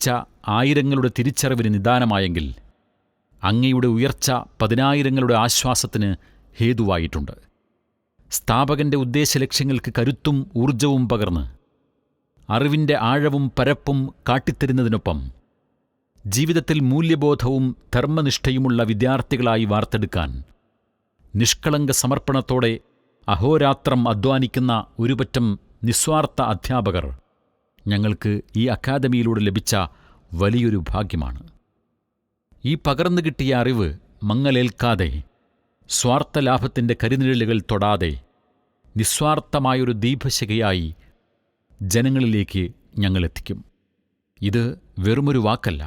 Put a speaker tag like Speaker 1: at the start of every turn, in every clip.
Speaker 1: ലഭിച്ച ആയിരങ്ങളുടെ തിരിച്ചറിവിന് നിദാനമായെങ്കിൽ അങ്ങയുടെ ഉയർച്ച പതിനായിരങ്ങളുടെ ആശ്വാസത്തിന് ഹേതുവായിട്ടുണ്ട്. സ്ഥാപകന്റെ ഉദ്ദേശലക്ഷ്യങ്ങൾക്ക് കരുത്തും ഊർജവും പകർന്ന് അറിവിന്റെ ആഴവും പരപ്പും കാട്ടിത്തരുന്നതിനൊപ്പം ജീവിതത്തിൽ മൂല്യബോധവും ധർമ്മനിഷ്ഠയുമുള്ള വിദ്യാർത്ഥികളായി വാർത്തെടുക്കാൻ നിഷ്കളങ്ക സമർപ്പണത്തോടെ അഹോരാത്രം അധ്വാനിക്കുന്ന ഒരുപറ്റം നിസ്വാർത്ഥ അധ്യാപകർ ഞങ്ങൾക്ക് ഈ അക്കാദമിയിലൂടെ ലഭിച്ച വലിയൊരു ഭാഗ്യമാണ്. ഈ പകർന്നു കിട്ടിയ അറിവ് മങ്ങലേൽക്കാതെ, സ്വാർത്ഥലാഭത്തിന്റെ കരിനിഴലുകൾ തൊടാതെ, നിസ്വാർത്ഥമായൊരു ദീപശിഖയായി ജനങ്ങളിലേക്ക് ഞങ്ങളെത്തിക്കും. ഇത് വെറുമൊരു വാക്കല്ല,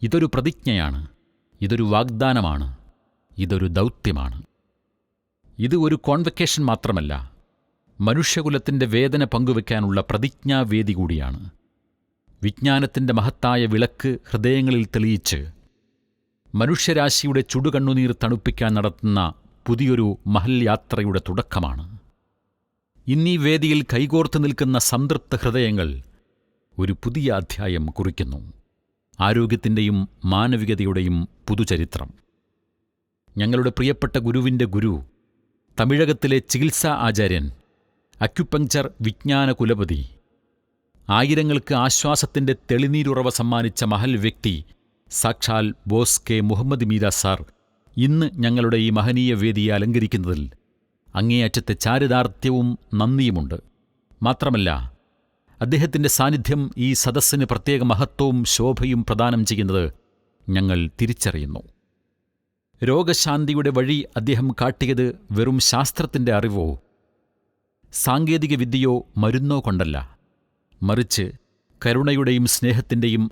Speaker 1: ഇതൊരു പ്രതിജ്ഞയാണ്, ഇതൊരു വാഗ്ദാനമാണ്, ഇതൊരു ദൗത്യമാണ്. ഇത് ഒരു കോൺവെക്കേഷൻ മാത്രമല്ല, മനുഷ്യകുലത്തിന്റെ വേദന പങ്കുവെക്കാനുള്ള പ്രതിജ്ഞാവേദി കൂടിയാണ്. വിജ്ഞാനത്തിന്റെ മഹത്തായ വിളക്ക് ഹൃദയങ്ങളിൽ തെളിയിച്ച് മനുഷ്യരാശിയുടെ ചുടുകണ്ണുനീർ തണുപ്പിക്കാൻ നടത്തുന്ന പുതിയൊരു മഹൽ യാത്രയുടെ തുടക്കമാണ്. ഇന്നീ വേദിയിൽ കൈകോർത്ത് നിൽക്കുന്ന സംതൃപ്ത ഹൃദയങ്ങൾ ഒരു പുതിയ അധ്യായം കുറിക്കുന്നു. ആരോഗ്യത്തിൻ്റെയും മാനവികതയുടെയും പുതുചരിത്രം. ഞങ്ങളുടെ പ്രിയപ്പെട്ട ഗുരുവിൻ്റെ ഗുരു, തമിഴകത്തിലെ ചികിത്സാ ആചാര്യൻ, അക്യുപങ്ചർ വിജ്ഞാന കുലപതി, ആയിരങ്ങൾക്ക് ആശ്വാസത്തിൻ്റെ തെളിനീരുറവ സമ്മാനിച്ച മഹൽ വ്യക്തി സാക്ഷാൽ boss K Muhammad Meera sir ഇന്ന് ഞങ്ങളുടെ ഈ മഹനീയ വേദിയെ അലങ്കരിക്കുന്നതിൽ അങ്ങേയറ്റത്തെ ചാരിതാർത്ഥ്യവും നന്ദിയുമുണ്ട്. മാത്രമല്ല, അദ്ദേഹത്തിൻ്റെ സാന്നിധ്യം ഈ സദസ്സിന് പ്രത്യേക മഹത്വവും ശോഭയും പ്രദാനം ചെയ്യുന്നത് ഞങ്ങൾ തിരിച്ചറിയുന്നു. രോഗശാന്തിയുടെ വഴി അദ്ദേഹം കാട്ടിയത് വെറും ശാസ്ത്രത്തിൻ്റെ അറിവോ സാങ്കേതിക വിദ്യയോ മരുന്നോ കൊണ്ടല്ല, മറിച്ച് കരുണയുടെയും സ്നേഹത്തിൻ്റെയും